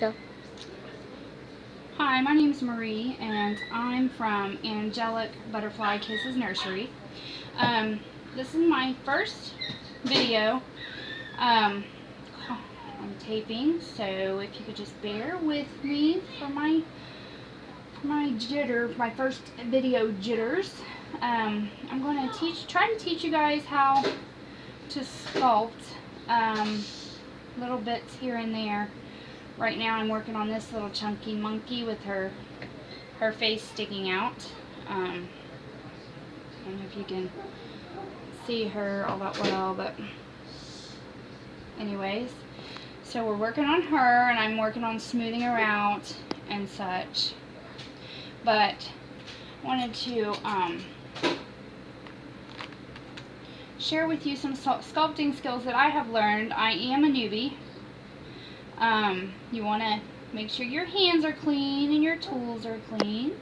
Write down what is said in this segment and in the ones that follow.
Go. Hi, my name is Marie, and I'm from Angelic Butterfly Kisses Nursery. This is my first video. I'm taping, so if you could just bear with me for my first video jitters. I'm going to try to teach you guys how to sculpt little bits here and there. Right now I'm working on this little chunky monkey with her face sticking out. I don't know if you can see her all that well, but anyways, so we're working on her, and I'm working on smoothing her out and such. But I wanted to share with you some sculpting skills that I have learned. I am a newbie. You want to make sure your hands are clean and your tools are clean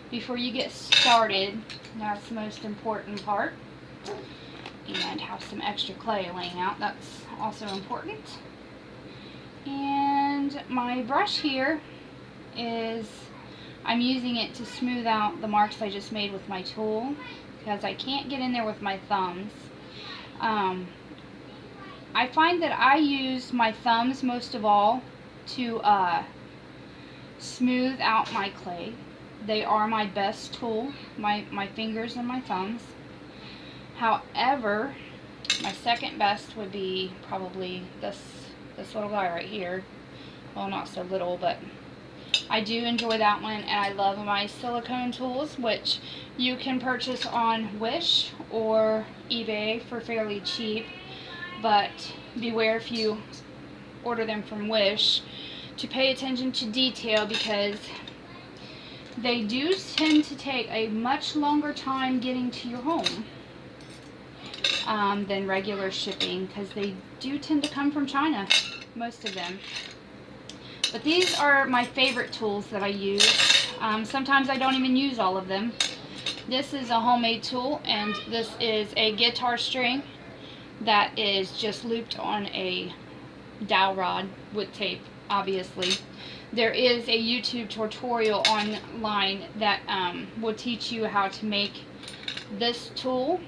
before you get started. That's the most important part. And have some extra clay laying out. That's also important. And my brush here I'm using it to smooth out the marks I just made with my tool, because I can't get in there with my thumbs. I find that I use my thumbs most of all to smooth out my clay. They are my best tool, my fingers and my thumbs. However, my second best would be probably this little guy right here. Well, not so little, but I do enjoy that one, and I love my silicone tools, which you can purchase on Wish or eBay for fairly cheap. But beware if you order them from Wish to pay attention to detail, because they do tend to take a much longer time getting to your home than regular shipping, because they do tend to come from China, most of them. But these are my favorite tools that I use. Sometimes I don't even use all of them. This is a homemade tool, and this is a guitar string that is just looped on a dowel rod with tape, obviously. There is a YouTube tutorial online that will teach you how to make this tool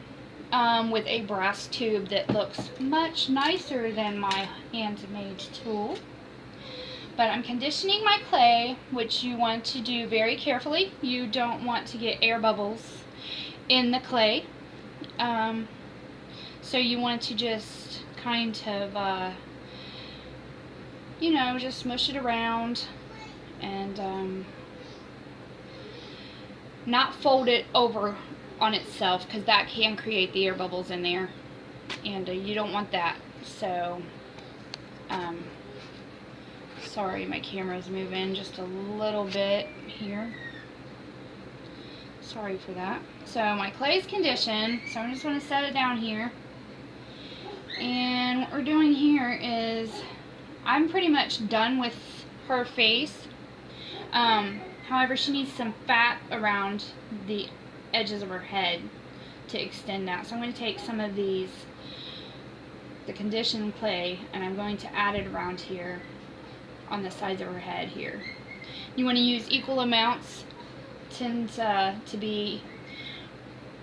with a brass tube that looks much nicer than my handmade tool. But I'm conditioning my clay, which you want to do very carefully. You don't want to get air bubbles in the clay. So you want to just kind of, just smush it around and not fold it over on itself, because that can create the air bubbles in there, and you don't want that. So, sorry, my camera's moving just a little bit here. Sorry for that. So my clay is conditioned, so I'm just going to set it down here. And what we're doing here is, I'm pretty much done with her face. However, she needs some fat around the edges of her head to extend that. So I'm going to take some of the conditioned clay, and I'm going to add it around here on the sides of her head here. You want to use equal amounts. Tend to be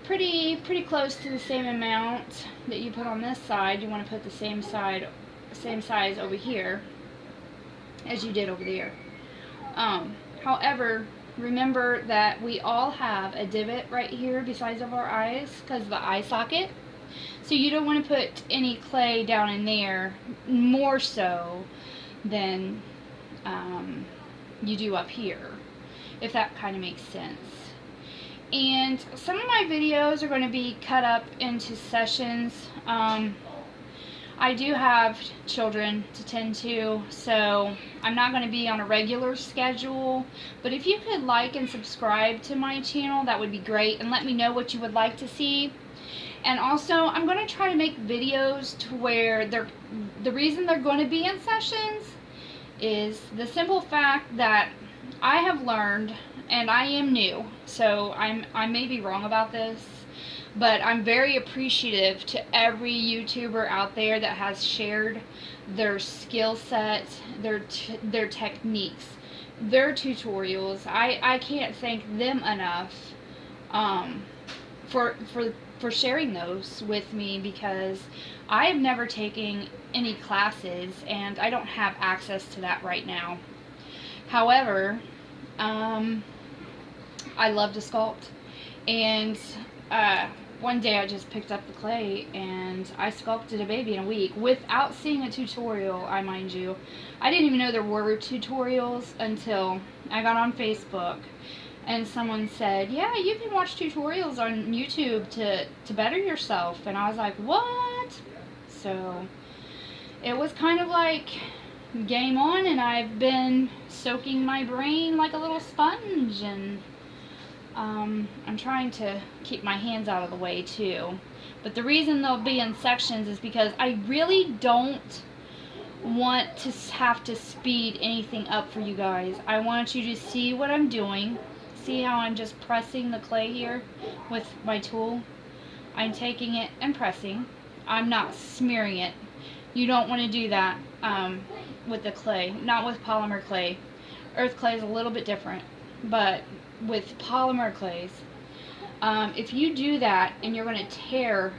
pretty close to the same amount that you put on this side. You want to put the same size over here as you did over there. However, remember that we all have a divot right here besides of our eyes, because of the eye socket. So you don't want to put any clay down in there more so than you do up here, if that kind of makes sense. And some of my videos are going to be cut up into sessions. I do have children to tend to, so I'm not going to be on a regular schedule. But if you could like and subscribe to my channel, that would be great, and let me know what you would like to see. And also, I'm going to try to make videos to where the reason they're going to be in sessions is the simple fact that I have learned, and I am new, so I may be wrong about this, But I'm very appreciative to every YouTuber out there that has shared their skill sets, their techniques, their tutorials. I can't thank them enough um, for for for sharing those with me, because I have never taken any classes and I don't have access to that right now. However, um, I love to sculpt, and uh, one day I just picked up the clay and I sculpted a baby in a week without seeing a tutorial, I mind you. I didn't even know there were tutorials until I got on Facebook and someone said, yeah, you can watch tutorials on YouTube to better yourself. And I was like, what? So it was kind of like game on, and I've been soaking my brain like a little sponge, and I'm trying to keep my hands out of the way too. But the reason they'll be in sections is because I really don't want to have to speed anything up for you guys. I want you to see what I'm doing. See how I'm just pressing the clay here with my tool? I'm taking it and pressing. I'm not smearing it. You don't want to do that with the clay, not with polymer clay. Earth clay is a little bit different, but with polymer clays, if you do that and you're going to tear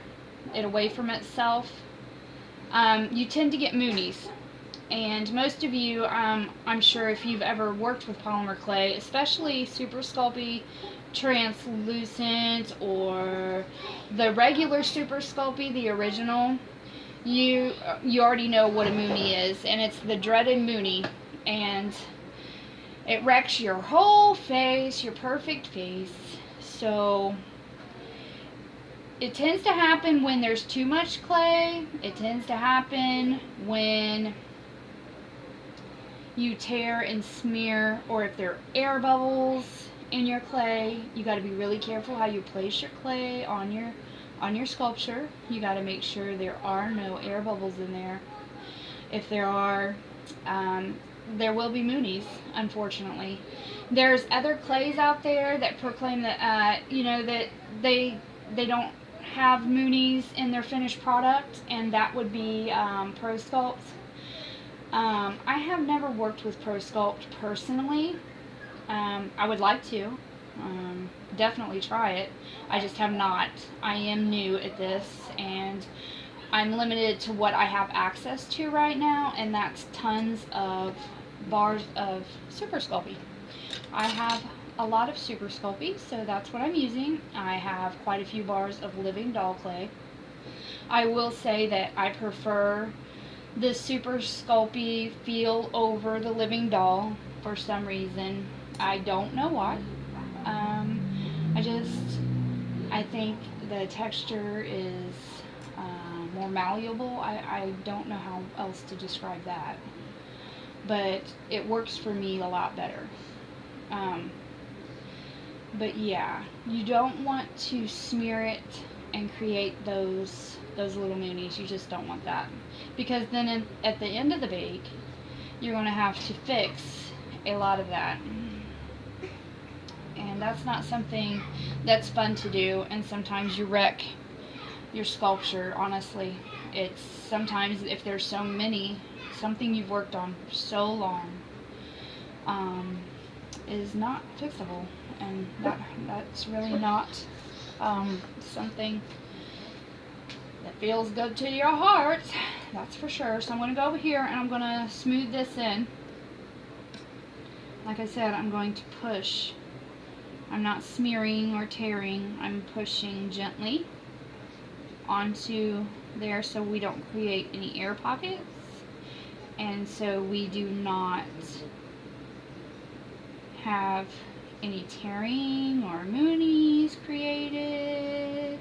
it away from itself, you tend to get moonies. And most of you, I'm sure if you've ever worked with polymer clay, especially Super Sculpey Translucent or the regular Super Sculpey, the original, you already know what a moonie is, and it's the dreaded moonie, and it wrecks your whole face, your perfect face. So it tends to happen when there's too much clay. It tends to happen when you tear and smear, or if there are air bubbles in your clay. You got to be really careful how you place your clay on your sculpture. You got to make sure there are no air bubbles in there. If there are, there will be moonies, unfortunately. There's other clays out there that proclaim that that they don't have moonies in their finished product, and that would be Pro Sculpt. I have never worked with Pro Sculpt personally. I would like to. Definitely try it. I just have not. I am new at this, and I'm limited to what I have access to right now, and that's tons of bars of Super Sculpey. I have a lot of Super Sculpey, so that's what I'm using. I have quite a few bars of living doll clay. I will say that I prefer the Super Sculpey feel over the living doll for some reason. I don't know why. I think the texture is more malleable. I don't know how else to describe that. But it works for me a lot better. But yeah, you don't want to smear it and create those little moonies. You just don't want that. Because then at the end of the bake, you're going to have to fix a lot of that. And that's not something that's fun to do, and sometimes you wreck your sculpture, honestly. It's sometimes, if there's so many, something you've worked on for so long is not fixable, and that's really not something that feels good to your heart, that's for sure. So I'm going to go over here and I'm going to smooth this in. Like I said, I'm going to push. I'm not smearing or tearing. I'm pushing gently onto there so we don't create any air pockets, and so we do not have any tearing or moonies created.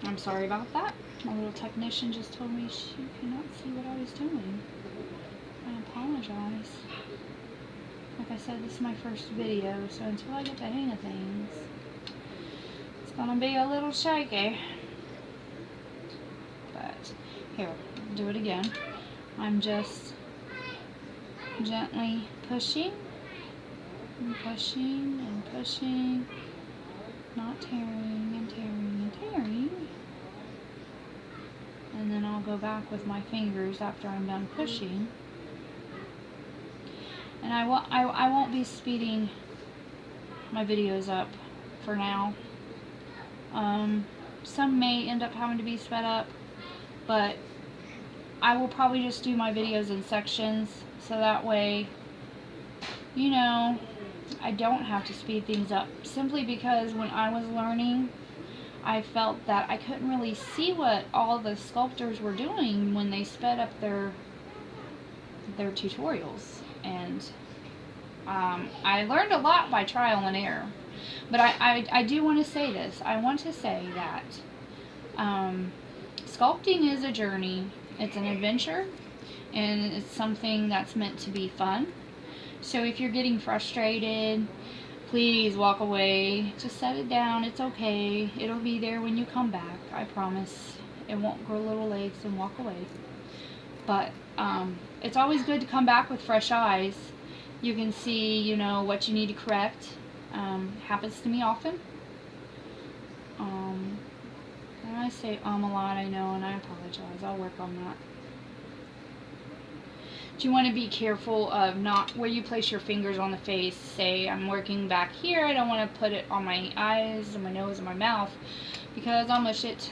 I'm sorry about that. My little technician just told me she could not see what I was doing. I apologize. Like I said, this is my first video, so until I get the hang of things, it's gonna be a little shaky. But here, do it again. I'm just gently pushing and pushing and pushing, not tearing and tearing and tearing. And then I'll go back with my fingers after I'm done pushing. And I won't be speeding my videos up for now. Some may end up having to be sped up, but I will probably just do my videos in sections, so that way, you know, I don't have to speed things up, simply because when I was learning, I felt that I couldn't really see what all the sculptors were doing when they sped up their tutorials. And I learned a lot by trial and error. But I do want to say this. I want to say that sculpting is a journey. It's an adventure, and it's something that's meant to be fun. So if you're getting frustrated, please walk away. Just set it down. It's okay. It'll be there when you come back. I promise. It won't grow little legs and walk away. But it's always good to come back with fresh eyes. You can see, you know, what you need to correct. Happens to me often. And I say a lot, I know, and I apologize. I'll work on that. You want to be careful of not where you place your fingers on the face. Say I'm working back here, I don't want to put it on my eyes and my nose and my mouth, because I'll mush it.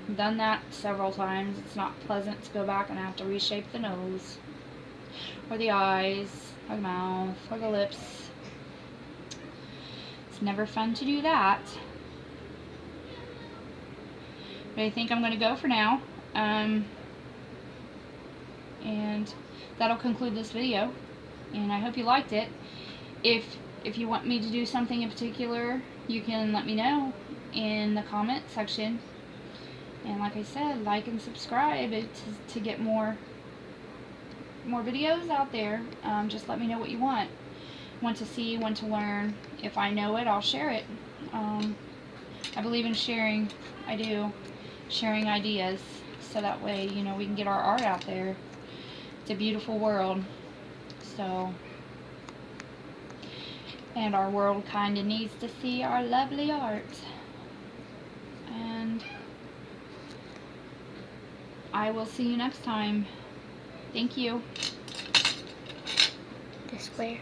I've done that several times. It's not pleasant to go back and have to reshape the nose or the eyes or the mouth or the lips. It's never fun to do that. But I think I'm going to go for now. And that'll conclude this video, and I hope you liked it. If you want me to do something in particular, you can let me know in the comment section. And like I said, like and subscribe to get more videos out there. Just let me know what you want to see, want to learn. If I know it, I'll share it. I believe in sharing. I do. Sharing ideas, so that way, you know, we can get our art out there. It's a beautiful world. So, and our world kind of needs to see our lovely art. And I will see you next time. Thank you. This where?